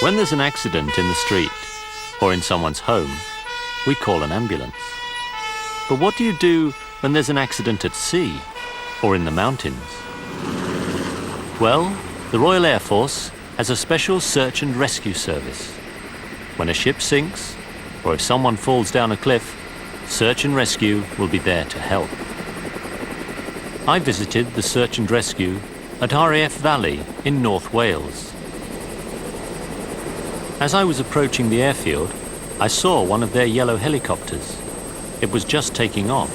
When there's an accident in the street or in someone's home, we call an ambulance. But what do you do when there's an accident at sea or in the mountains? Well, the Royal Air Force has a special search and rescue service. When a ship sinks or if someone falls down a cliff, search and rescue will be there to help. I visited the search and rescue at RAF Valley in North Wales. As I was approaching the airfield, I saw one of their yellow helicopters. It was just taking off.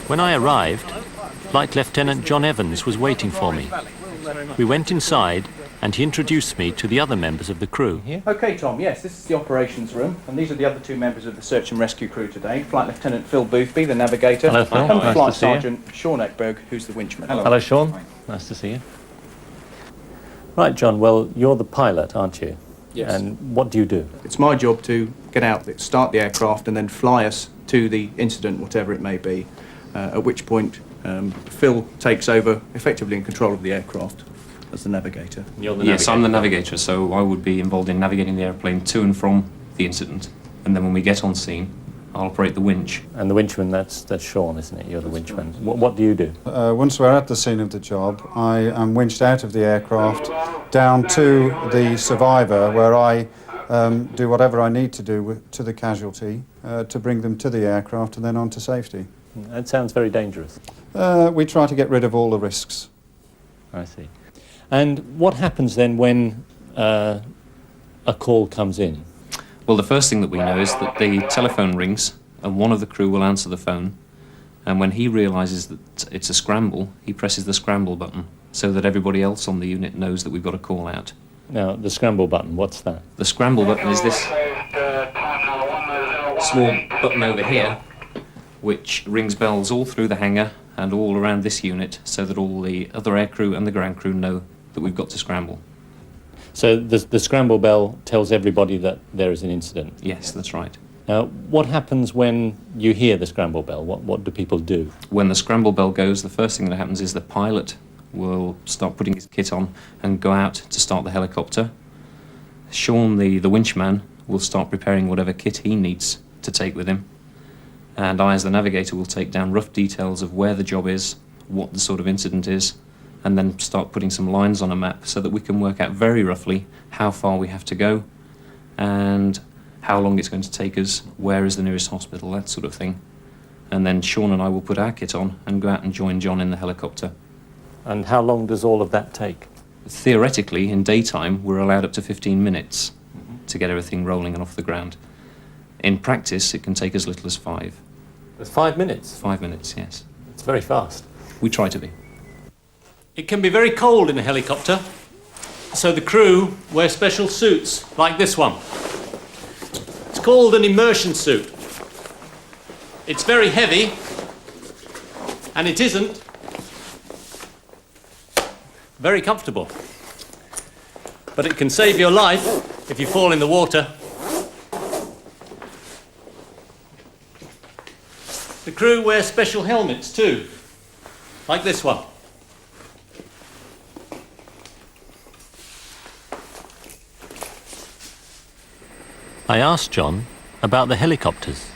When I arrived, Flight Lieutenant John Evans was waiting for me. We went inside and he introduced me to the other members of the crew. OK, Tom, yes, this is the operations room, and these are the other two members of the search and rescue crew today. Flight Lieutenant Phil Boothby, the navigator, Hello, Phil. and Nice Flight to see you. Sergeant Sean Ekberg, who's the winchman. Hello, Sean. Nice to see you. Right, John, well, you're the pilot, aren't you? Yes. And what do you do? It's my job to get out, start the aircraft, and then fly us to the incident, whatever it may be, at which point Phil takes over, effectively in control of the aircraft as the navigator. You're the Yes, I'm the navigator, so I would be involved in navigating the airplane to and from the incident. And then when we get on scene, I'll operate the winch. And the winchman, that's Sean, isn't it? You're the winchman. What do you do? Once we're at the scene of the job, I am winched out of the aircraft down to the survivor, where I do whatever I need to do to the casualty to bring them to the aircraft and then on to safety. That sounds very dangerous. We try to get rid of all the risks. I see. And what happens then when a call comes in? Well, the first thing that we know is that the telephone rings and one of the crew will answer the phone. And when he realises that it's a scramble, he presses the scramble button so that everybody else on the unit knows that we've got a call out. Now, the scramble button, what's that? The scramble button is this small button over here, which rings bells all through the hangar and all around this unit so that all the other aircrew and the ground crew know that we've got to scramble. So the scramble bell tells everybody that there is an incident? Yes, that's right. Now, what happens when you hear the scramble bell? What do people do? When the scramble bell goes, the first thing that happens is the pilot will start putting his kit on and go out to start the helicopter. Sean, the winchman, will start preparing whatever kit he needs to take with him. And I, as the navigator, will take down rough details of where the job is, what the sort of incident is, and then start putting some lines on a map so that we can work out very roughly how far we have to go and how long it's going to take us, where is the nearest hospital, that sort of thing. And then Sean and I will put our kit on and go out and join John in the helicopter. And how long does all of that take? Theoretically, in daytime, we're allowed up to 15 minutes to get everything rolling and off the ground. In practice, it can take as little as 5. It's 5 minutes? 5 minutes, yes. It's very fast. We try to be. It can be very cold in a helicopter, so the crew wear special suits like this one. It's called an immersion suit. It's very heavy, and it isn't very comfortable. But it can save your life if you fall in the water. The crew wear special helmets too, like this one. I asked John about the helicopters.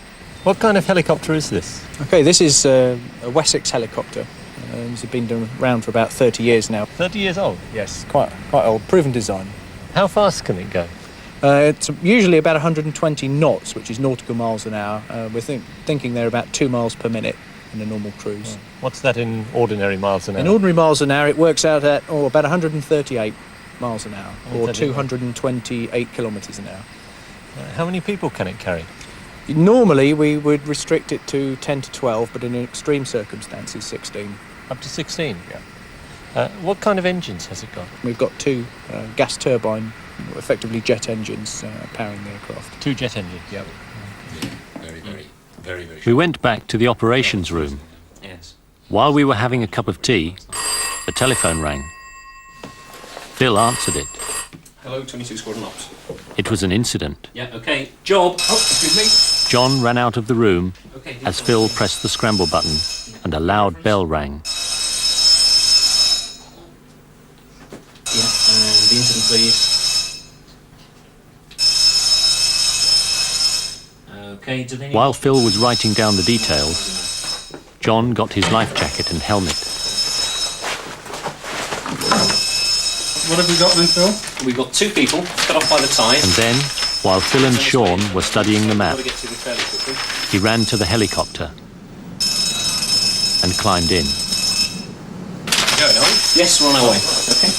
What kind of helicopter is this? OK, this is a Wessex helicopter. It's been around for about 30 years now. 30 years old? Yes, quite old, proven design. How fast can it go? It's usually about 120 knots, which is nautical miles an hour. We're thinking they're about 2 miles per minute in a normal cruise. What's that in ordinary miles an hour? In ordinary miles an hour, it works out at about 138 miles an hour, or 228 kilometres an hour. How many people can it carry? Normally, we would restrict it to 10 to 12, but in extreme circumstances, 16. Up to 16? Yeah. What kind of engines has it got? We've got 2 gas turbine, effectively jet engines powering the aircraft. 2 jet engines? Yep. We went back to the operations room. Yes. While we were having a cup of tea, the telephone rang. Phil answered it. Hello, 22 Squadron Ops. It was an incident. Yeah, okay. Job. Oh, excuse me. John ran out of the room Okay. as Phil pressed the scramble button and a loud bell rang. Yeah, and the incident, please. Okay, do they need... While Phil was writing down the details, John got his life jacket and helmet. What have we got then, Phil? We've got 2 people cut off by the tie. And then, while Phil and Sean were studying the map, Got to get to this fairly quickly. he ran to the helicopter and climbed in. Going on? Yes, we're on our way. Okay.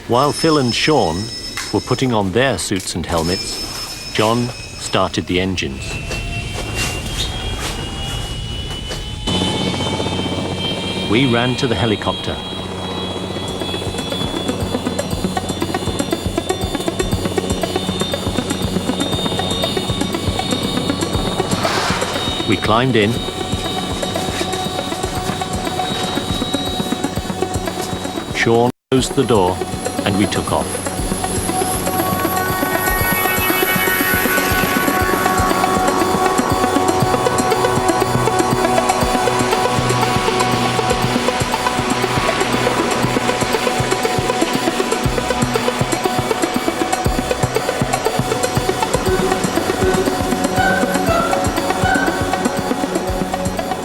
While Phil and Sean were putting on their suits and helmets, John started the engines. We ran to the helicopter. We climbed in. Sean closed the door and we took off.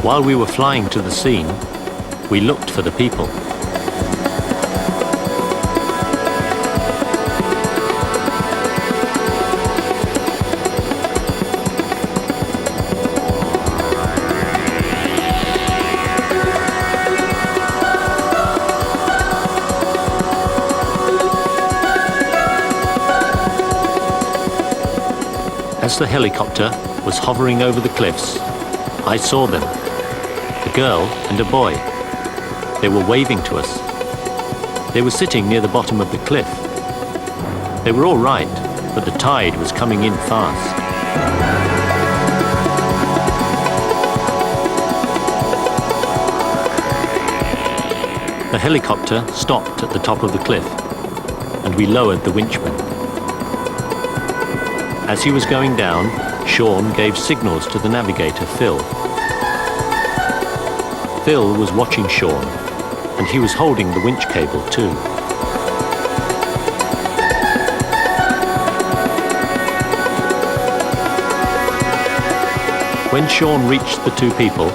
While we were flying to the scene, we looked for the people. As the helicopter was hovering over the cliffs, I saw them. A girl and a boy. They were waving to us. They were sitting near the bottom of the cliff. They were all right, but the tide was coming in fast. The helicopter stopped at the top of the cliff, and we lowered the winchman. As he was going down, Sean gave signals to the navigator, Phil. Phil was watching Sean, and he was holding the winch cable too. When Sean reached the 2 people,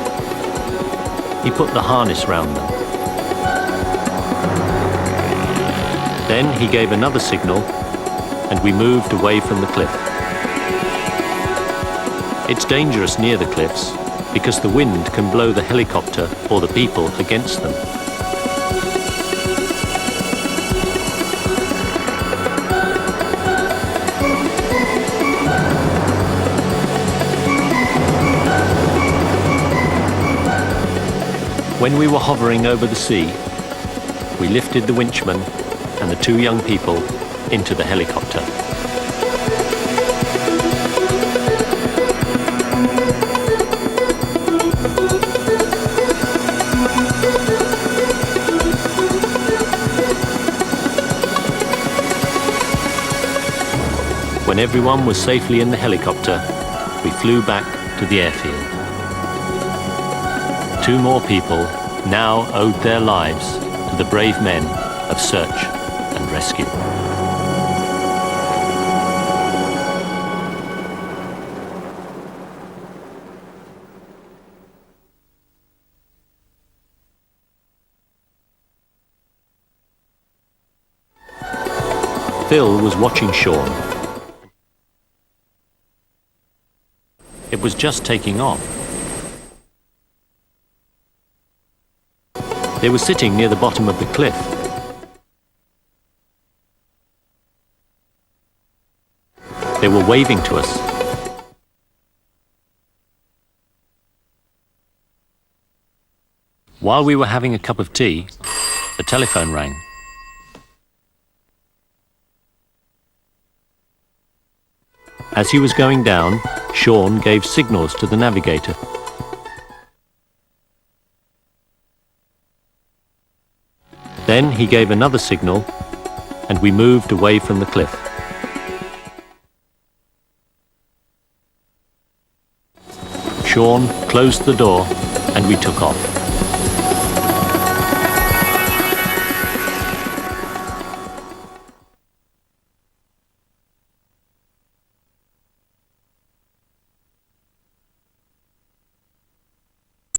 he put the harness round them. Then he gave another signal, and we moved away from the cliff. It's dangerous near the cliffs, because the wind can blow the helicopter or the people against them. When we were hovering over the sea, we lifted the winchman and the 2 young people into the helicopter. When everyone was safely in the helicopter, we flew back to the airfield. 2 more people now owed their lives to the brave men of search and rescue. Phil was watching Sean. It was just taking off. They were sitting near the bottom of the cliff. They were waving to us. While we were having a cup of tea, the telephone rang. As he was going down, Sean gave signals to the navigator. Then he gave another signal, and we moved away from the cliff. Sean closed the door, and we took off.